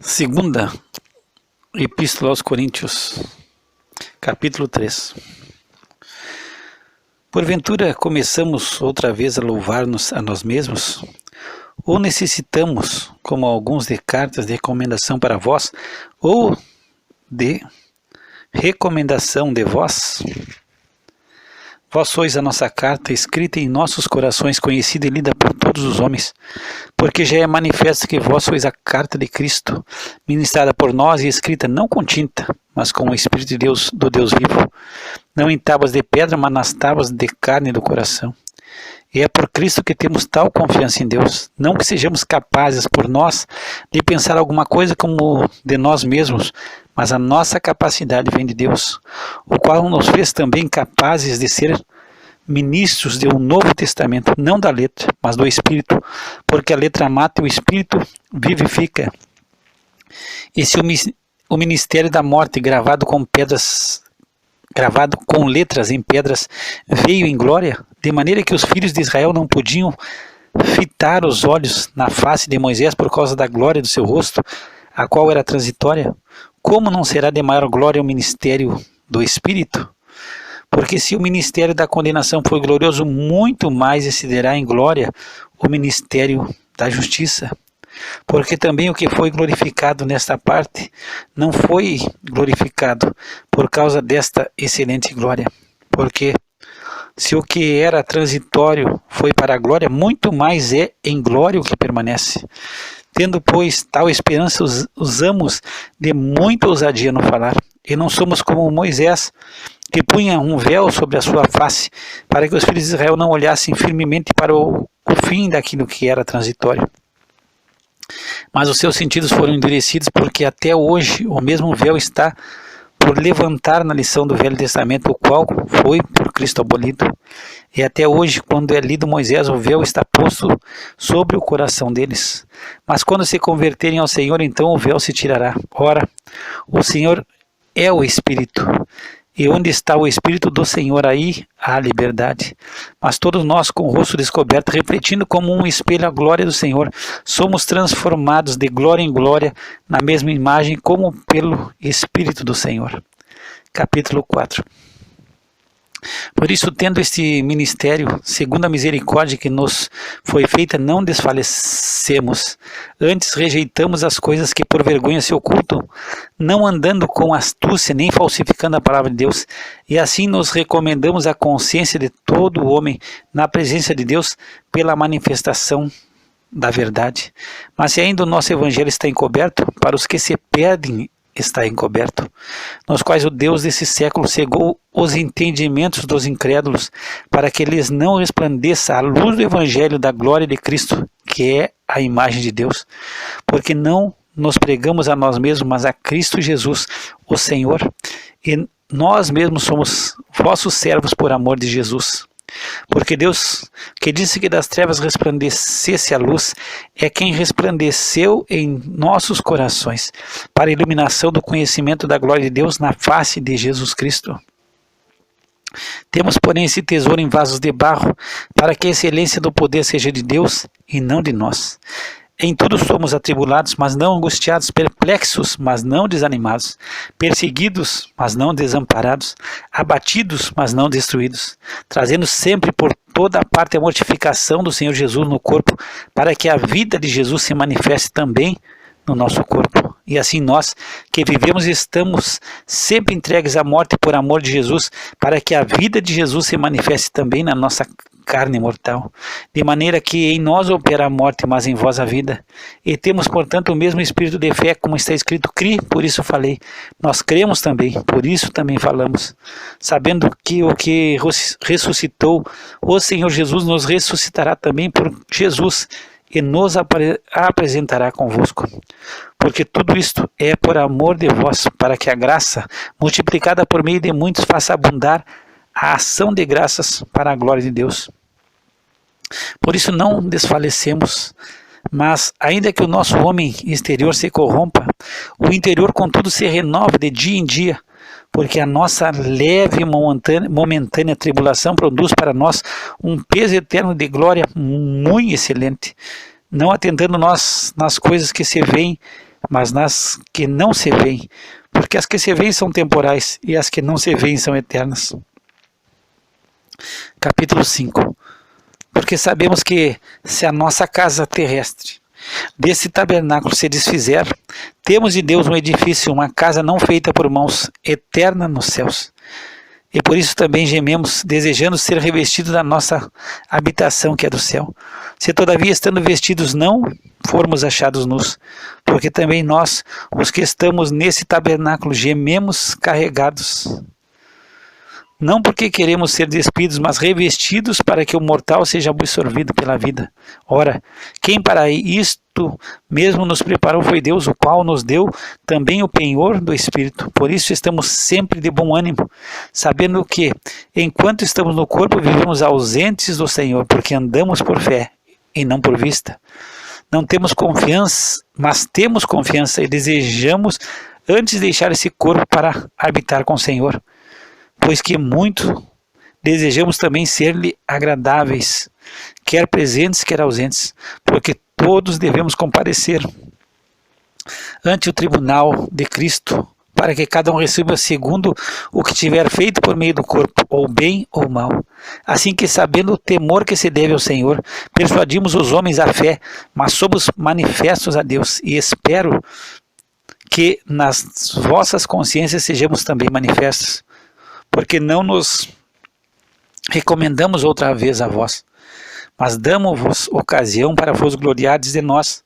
Segunda Epístola aos Coríntios, capítulo 3. Porventura começamos outra vez a louvar-nos a nós mesmos? Ou necessitamos, como alguns, de cartas de recomendação para vós, ou de recomendação de vós? Vós sois a nossa carta, escrita em nossos corações, conhecida e lida por todos os homens, porque já é manifesto que vós sois a carta de Cristo, ministrada por nós e escrita não com tinta, mas com o Espírito de Deus, do Deus vivo, não em tábuas de pedra, mas nas tábuas de carne do coração. E é por Cristo que temos tal confiança em Deus, não que sejamos capazes por nós de pensar alguma coisa como de nós mesmos, mas a nossa capacidade vem de Deus, o qual nos fez também capazes de ser ministros de um novo testamento, não da letra, mas do Espírito, porque a letra mata e o Espírito vivifica. E se o ministério da morte gravado com letras em pedras veio em glória, de maneira que os filhos de Israel não podiam fitar os olhos na face de Moisés por causa da glória do seu rosto, a qual era transitória, como não será de maior glória o ministério do Espírito? Porque se o ministério da condenação foi glorioso, muito mais excederá em glória o ministério da justiça. Porque também o que foi glorificado nesta parte não foi glorificado por causa desta excelente glória. Porque se o que era transitório foi para a glória, muito mais é em glória o que permanece. Tendo, pois, tal esperança, usamos de muita ousadia no falar, e não somos como Moisés, que punha um véu sobre a sua face, para que os filhos de Israel não olhassem firmemente para o fim daquilo que era transitório. Mas os seus sentidos foram endurecidos, porque até hoje o mesmo véu está por levantar na lição do Velho Testamento, o qual foi por Cristo abolido. E até hoje, quando é lido Moisés, o véu está posto sobre o coração deles. Mas quando se converterem ao Senhor, então o véu se tirará. Ora, o Senhor é o Espírito. E onde está o Espírito do Senhor, aí há liberdade. Mas todos nós, com o rosto descoberto, refletindo como um espelho a glória do Senhor, somos transformados de glória em glória, na mesma imagem, como pelo Espírito do Senhor. Capítulo 4. Por isso, tendo este ministério, segundo a misericórdia que nos foi feita, não desfalecemos. Antes rejeitamos as coisas que por vergonha se ocultam, não andando com astúcia, nem falsificando a palavra de Deus. E assim nos recomendamos à consciência de todo homem, na presença de Deus, pela manifestação da verdade. Mas se ainda o nosso evangelho está encoberto, para os que se perdem, está encoberto, nos quais o Deus desse século cegou os entendimentos dos incrédulos, para que lhes não resplandeça a luz do Evangelho da glória de Cristo, que é a imagem de Deus. Porque não nos pregamos a nós mesmos, mas a Cristo Jesus, o Senhor, e nós mesmos somos vossos servos por amor de Jesus. Porque Deus, que disse que das trevas resplandecesse a luz, é quem resplandeceu em nossos corações, para a iluminação do conhecimento da glória de Deus na face de Jesus Cristo. Temos, porém, esse tesouro em vasos de barro, para que a excelência do poder seja de Deus e não de nós. Em tudo somos atribulados, mas não angustiados, perplexos, mas não desanimados, perseguidos, mas não desamparados, abatidos, mas não destruídos, trazendo sempre por toda a parte a mortificação do Senhor Jesus no corpo, para que a vida de Jesus se manifeste também no nosso corpo. E assim nós, que vivemos, estamos sempre entregues à morte por amor de Jesus, para que a vida de Jesus se manifeste também na nossa carne mortal, de maneira que em nós opera a morte, mas em vós a vida. E temos, portanto, o mesmo espírito de fé, como está escrito: cri, por isso falei. Nós cremos também, por isso também falamos, sabendo que o que ressuscitou o Senhor Jesus nos ressuscitará também por Jesus, e nos apresentará convosco. Porque tudo isto é por amor de vós, para que a graça, multiplicada por meio de muitos, faça abundar a ação de graças para a glória de Deus. Por isso não desfalecemos, mas ainda que o nosso homem exterior se corrompa, o interior contudo se renova de dia em dia, porque a nossa leve e momentânea tribulação produz para nós um peso eterno de glória muito excelente, não atentando nós nas coisas que se veem, mas nas que não se veem, porque as que se veem são temporais e as que não se veem são eternas. Capítulo 5. Porque sabemos que se a nossa casa terrestre desse tabernáculo se desfizer, temos de Deus um edifício, uma casa não feita por mãos, eterna nos céus. E por isso também gememos, desejando ser revestidos da nossa habitação que é do céu. Se todavia estando vestidos não formos achados nus, porque também nós, os que estamos nesse tabernáculo, gememos carregados. Não porque queremos ser despidos, mas revestidos para que o mortal seja absorvido pela vida. Ora, quem para isto mesmo nos preparou foi Deus, o qual nos deu também o penhor do Espírito. Por isso estamos sempre de bom ânimo, sabendo que, enquanto estamos no corpo, vivemos ausentes do Senhor, porque andamos por fé e não por vista. Não temos confiança, mas temos confiança e desejamos antes deixar esse corpo para habitar com o Senhor. Pois que muito desejamos também ser-lhe agradáveis, quer presentes, quer ausentes, porque todos devemos comparecer ante o tribunal de Cristo, para que cada um receba segundo o que tiver feito por meio do corpo, ou bem ou mal. Assim que, sabendo o temor que se deve ao Senhor, persuadimos os homens à fé, mas somos manifestos a Deus, e espero que nas vossas consciências sejamos também manifestos. Porque não nos recomendamos outra vez a vós, mas damos-vos ocasião para vos gloriardes de nós,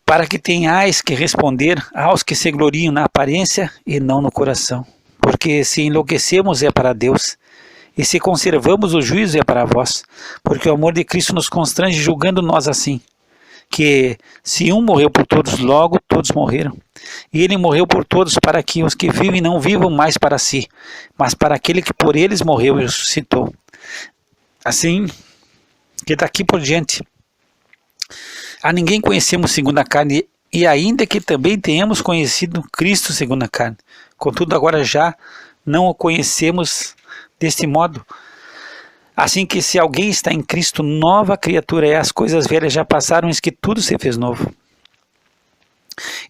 para que tenhais que responder aos que se gloriam na aparência e não no coração. Porque se enlouquecemos é para Deus, e se conservamos o juízo é para vós, porque o amor de Cristo nos constrange julgando nós assim, que se um morreu por todos, logo todos morreram. E ele morreu por todos para que os que vivem não vivam mais para si, mas para aquele que por eles morreu e ressuscitou. Assim, que daqui por diante, a ninguém conhecemos segundo a carne, e ainda que também tenhamos conhecido Cristo segundo a carne. Contudo, agora já não o conhecemos deste modo. Assim que se alguém está em Cristo, nova criatura é, as coisas velhas já passaram, eis que tudo se fez novo.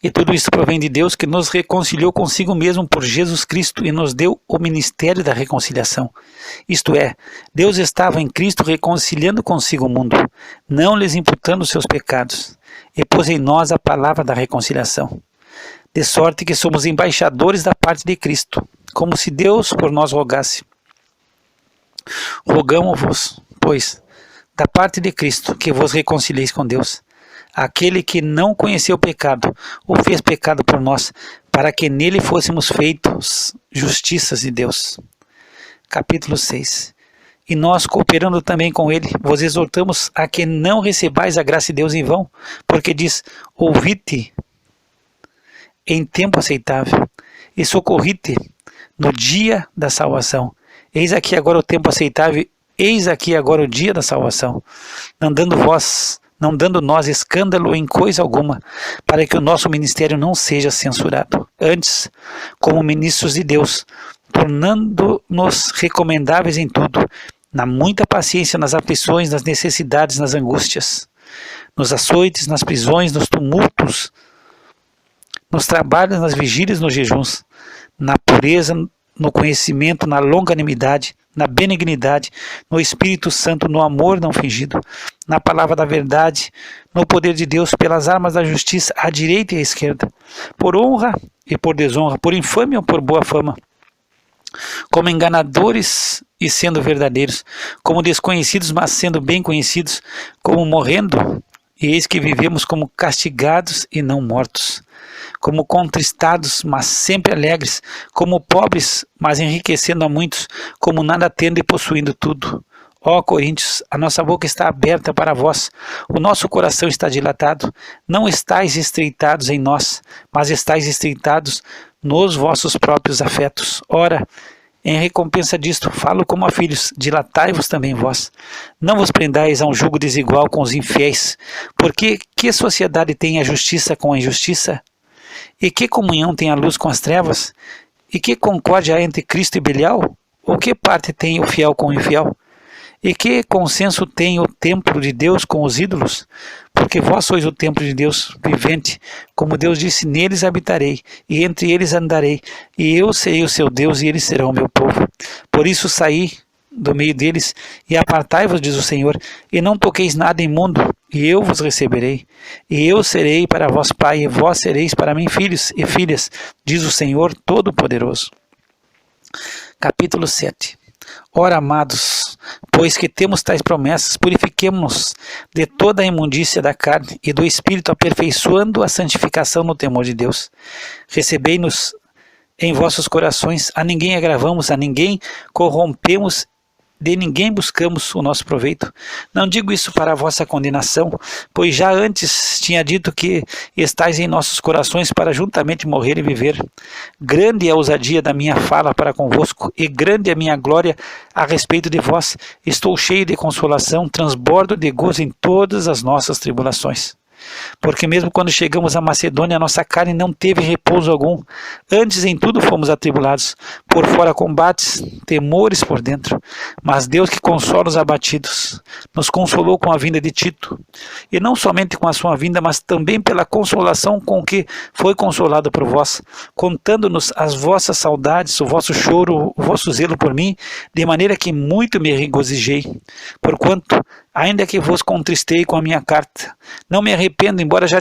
E tudo isso provém de Deus, que nos reconciliou consigo mesmo por Jesus Cristo e nos deu o ministério da reconciliação. Isto é, Deus estava em Cristo reconciliando consigo o mundo, não lhes imputando seus pecados, e pôs em nós a palavra da reconciliação. De sorte que somos embaixadores da parte de Cristo, como se Deus por nós rogasse. Rogamo-vos, pois, da parte de Cristo, que vos reconcilieis com Deus. Aquele que não conheceu o pecado, o fez pecado por nós, para que nele fôssemos feitos justiças de Deus. Capítulo 6. E nós, cooperando também com ele, vos exortamos a que não recebais a graça de Deus em vão, porque diz, ouvite em tempo aceitável, e socorrite no dia da salvação. Eis aqui agora o tempo aceitável, eis aqui agora o dia da salvação, não dando nós escândalo em coisa alguma, para que o nosso ministério não seja censurado. Antes, como ministros de Deus, tornando-nos recomendáveis em tudo, na muita paciência, nas aflições, nas necessidades, nas angústias, nos açoites, nas prisões, nos tumultos, nos trabalhos, nas vigílias, nos jejuns, na pureza, no conhecimento, na longanimidade, na benignidade, no Espírito Santo, no amor não fingido, na palavra da verdade, no poder de Deus, pelas armas da justiça, à direita e à esquerda, por honra e por desonra, por infâmia ou por boa fama, como enganadores e sendo verdadeiros, como desconhecidos, mas sendo bem conhecidos, como morrendo, e eis que vivemos como castigados e não mortos, como contristados, mas sempre alegres, como pobres, mas enriquecendo a muitos, como nada tendo e possuindo tudo. Ó Coríntios, a nossa boca está aberta para vós, o nosso coração está dilatado, não estáis estreitados em nós, mas estáis estreitados nos vossos próprios afetos. Ora, em recompensa disto, falo como a filhos, dilatai-vos também vós. Não vos prendais a um jugo desigual com os infiéis, porque que sociedade tem a justiça com a injustiça? E que comunhão tem a luz com as trevas? E que concórdia há entre Cristo e Belial? Ou que parte tem o fiel com o infiel? E que consenso tem o templo de Deus com os ídolos? Porque vós sois o templo de Deus vivente. Como Deus disse, neles habitarei, e entre eles andarei, e eu serei o seu Deus, e eles serão o meu povo. Por isso saí do meio deles, e apartai-vos, diz o Senhor, e não toqueis nada imundo, e eu vos receberei. E eu serei para vós pai, e vós sereis para mim filhos e filhas, diz o Senhor Todo-Poderoso. Capítulo 7. Ora, amados, pois que temos tais promessas, purifiquemo-nos de toda a imundícia da carne e do espírito, aperfeiçoando a santificação no temor de Deus. Recebei-nos em vossos corações, a ninguém agravamos, a ninguém corrompemos, de ninguém buscamos o nosso proveito. Não digo isso para a vossa condenação, pois já antes tinha dito que estáis em nossos corações para juntamente morrer e viver. Grande é a ousadia da minha fala para convosco, e grande é a minha glória a respeito de vós. Estou cheio de consolação, transbordo de gozo em todas as nossas tribulações. Porque mesmo quando chegamos à Macedônia, a nossa carne não teve repouso algum. Antes em tudo fomos atribulados, por fora combates, temores por dentro. Mas Deus, que consola os abatidos, nos consolou com a vinda de Tito. E não somente com a sua vinda, mas também pela consolação com que foi consolado por vós, contando-nos as vossas saudades, o vosso choro, o vosso zelo por mim, de maneira que muito me regozijei. Porquanto, ainda que vos contristei com a minha carta, não me arrependo, embora já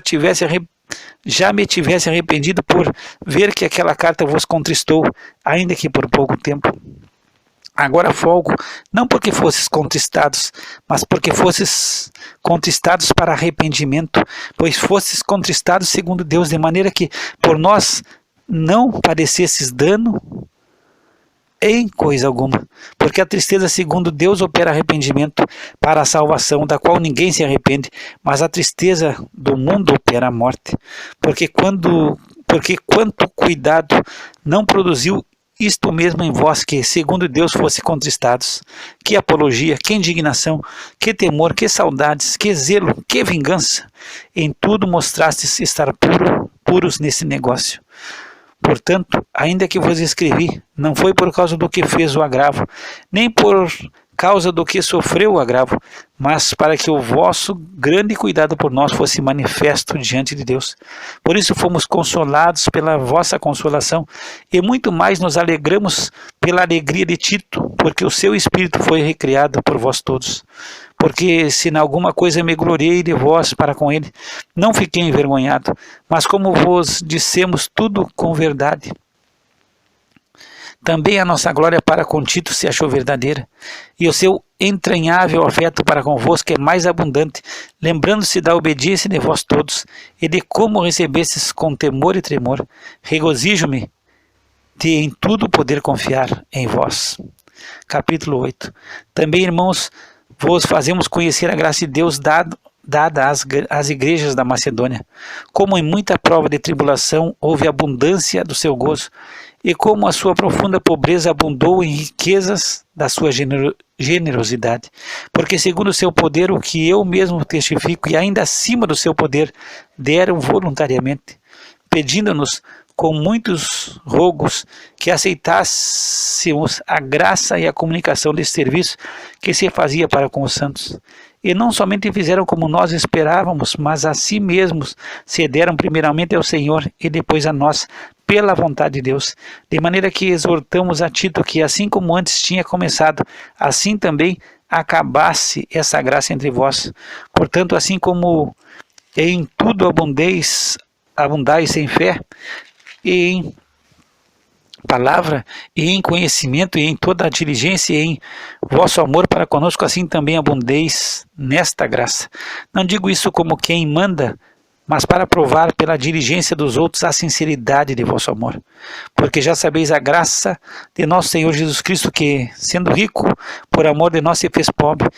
me tivesse arrependido por ver que aquela carta vos contristou, ainda que por pouco tempo. Agora folgo, não porque fosses contristados, mas porque fosses contristados para arrependimento, pois fosses contristados segundo Deus, de maneira que por nós não padecesses dano em coisa alguma, porque a tristeza segundo Deus opera arrependimento para a salvação, da qual ninguém se arrepende, mas a tristeza do mundo opera a morte. Porque quanto cuidado não produziu isto mesmo em vós, que segundo Deus fosse contristados? Que apologia, que indignação, que temor, que saudades, que zelo, que vingança! Em tudo mostrastes estar puros nesse negócio. Portanto, ainda que vos escrevi, não foi por causa do que fez o agravo, nem por causa do que sofreu o agravo, mas para que o vosso grande cuidado por nós fosse manifesto diante de Deus. Por isso fomos consolados pela vossa consolação, e muito mais nos alegramos pela alegria de Tito, porque o seu espírito foi recriado por vós todos. Porque se em alguma coisa me gloriei de vós para com ele, não fiquei envergonhado, mas como vos dissemos tudo com verdade, também a nossa glória para com Tito se achou verdadeira, e o seu entranhável afeto para convosco é mais abundante, lembrando-se da obediência de vós todos, e de como recebestes com temor e tremor. Regozijo-me de em tudo poder confiar em vós. Capítulo 8. Também, irmãos, vos fazemos conhecer a graça de Deus dada às igrejas da Macedônia, como em muita prova de tribulação houve abundância do seu gozo, e como a sua profunda pobreza abundou em riquezas da sua generosidade. Porque segundo o seu poder, o que eu mesmo testifico, e ainda acima do seu poder, deram voluntariamente, pedindo-nos com muitos rogos que aceitássemos a graça e a comunicação desse serviço que se fazia para com os santos. E não somente fizeram como nós esperávamos, mas a si mesmos cederam primeiramente ao Senhor e depois a nós, pela vontade de Deus. De maneira que exortamos a Tito que, assim como antes tinha começado, assim também acabasse essa graça entre vós. Portanto, assim como em tudo abundais em fé, e em palavra, e em conhecimento, e em toda a diligência, e em vosso amor para conosco, assim também abundeis nesta graça. Não digo isso como quem manda, mas para provar pela diligência dos outros a sinceridade de vosso amor. Porque já sabeis a graça de nosso Senhor Jesus Cristo, que, sendo rico, por amor de nós se fez pobre,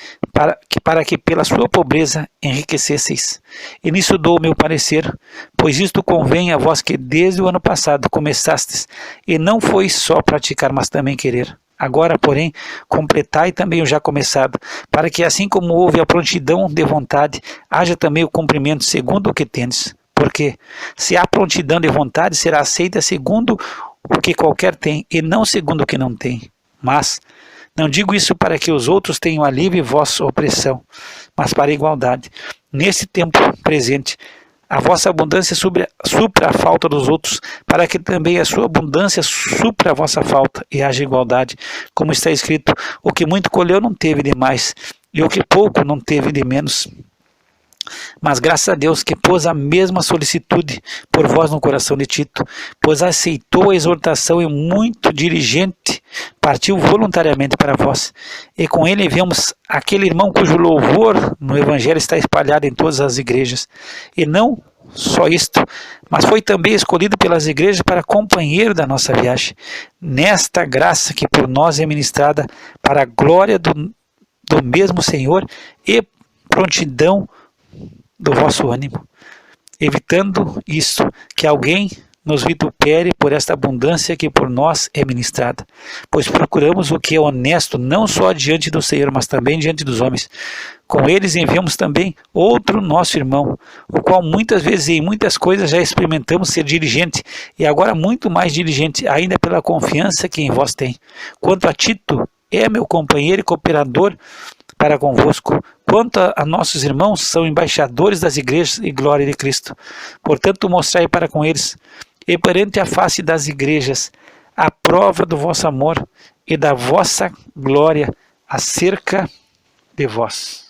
para que pela sua pobreza enriquecesseis. E nisso dou o meu parecer, pois isto convém a vós que desde o ano passado começastes, e não foi só praticar, mas também querer. Agora, porém, completai também o já começado, para que assim como houve a prontidão de vontade, haja também o cumprimento segundo o que tendes. Porque se há prontidão de vontade, será aceita segundo o que qualquer tem, e não segundo o que não tem. Mas Não digo isso para que os outros tenham alívio e vossa opressão, mas para a igualdade. Nesse tempo presente, a vossa abundância supra a falta dos outros, para que também a sua abundância supra a vossa falta e haja igualdade. Como está escrito, o que muito colheu não teve de mais, e o que pouco não teve de menos. Mas graças a Deus que pôs a mesma solicitude por vós no coração de Tito, pois aceitou a exortação e muito diligente partiu voluntariamente para vós. E com ele vemos aquele irmão cujo louvor no Evangelho está espalhado em todas as igrejas. E não só isto, mas foi também escolhido pelas igrejas para companheiro da nossa viagem, nesta graça que por nós é ministrada para a glória do mesmo Senhor e prontidão do vosso ânimo, evitando isto, que alguém nos vitupere por esta abundância que por nós é ministrada, pois procuramos o que é honesto não só diante do Senhor, mas também diante dos homens. Com eles enviamos também outro nosso irmão, o qual muitas vezes e em muitas coisas já experimentamos ser diligente, e agora muito mais diligente, ainda pela confiança que em vós tem. Quanto a Tito, é meu companheiro e cooperador para convosco. Quanto a nossos irmãos, são embaixadores das igrejas e glória de Cristo. Portanto, mostrai para com eles, e perante a face das igrejas, a prova do vosso amor e da vossa glória acerca de vós.